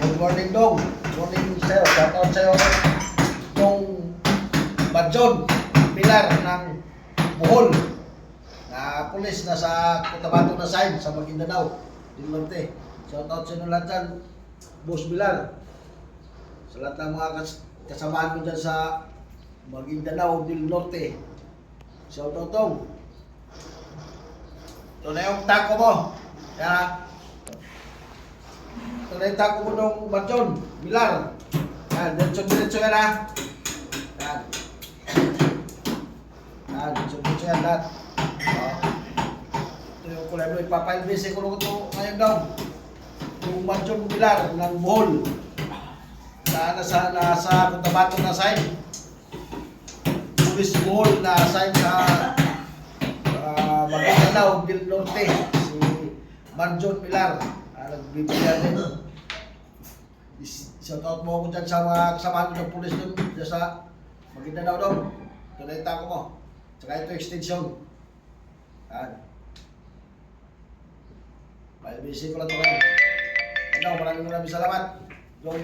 Good morning, Dong. Good morning sa'yo. Shout out sa'yo. Dong Badjon, Pilar ng Bohol. Na pulis na sa Cotabato na side sa Maguindanao, del Norte. Shout out sa inyo lahat dyan. Boss Pilar. Sa lahat ng mga kasamahan ko dyan sa Maguindanao, del Norte. Shout out, Dong. Ito na yung taco mo. Yan. Ito na yung taco mo ng Badjon, Pilar. Yan, diretso yan ha. Yan. Yan, diretso yan lahat. Ito yung kulay mo, ipapa-LBC ko ito ngayon daw. Yung Badjon Pilar ng Bohol. Nasa Cotabato na side. Police Bohol na side sa Maguindanao del Norte. Si Badjon Pilar. Nagbibigyan din. Shout out mo ako dyan sa mga kasamahan ko ng pulis doon. Dyan sa Maguindanao doon. Ito na yung tako mo. Tsaka ito extension. Yan. May busy ko lang ito kayo. Maraming salamat.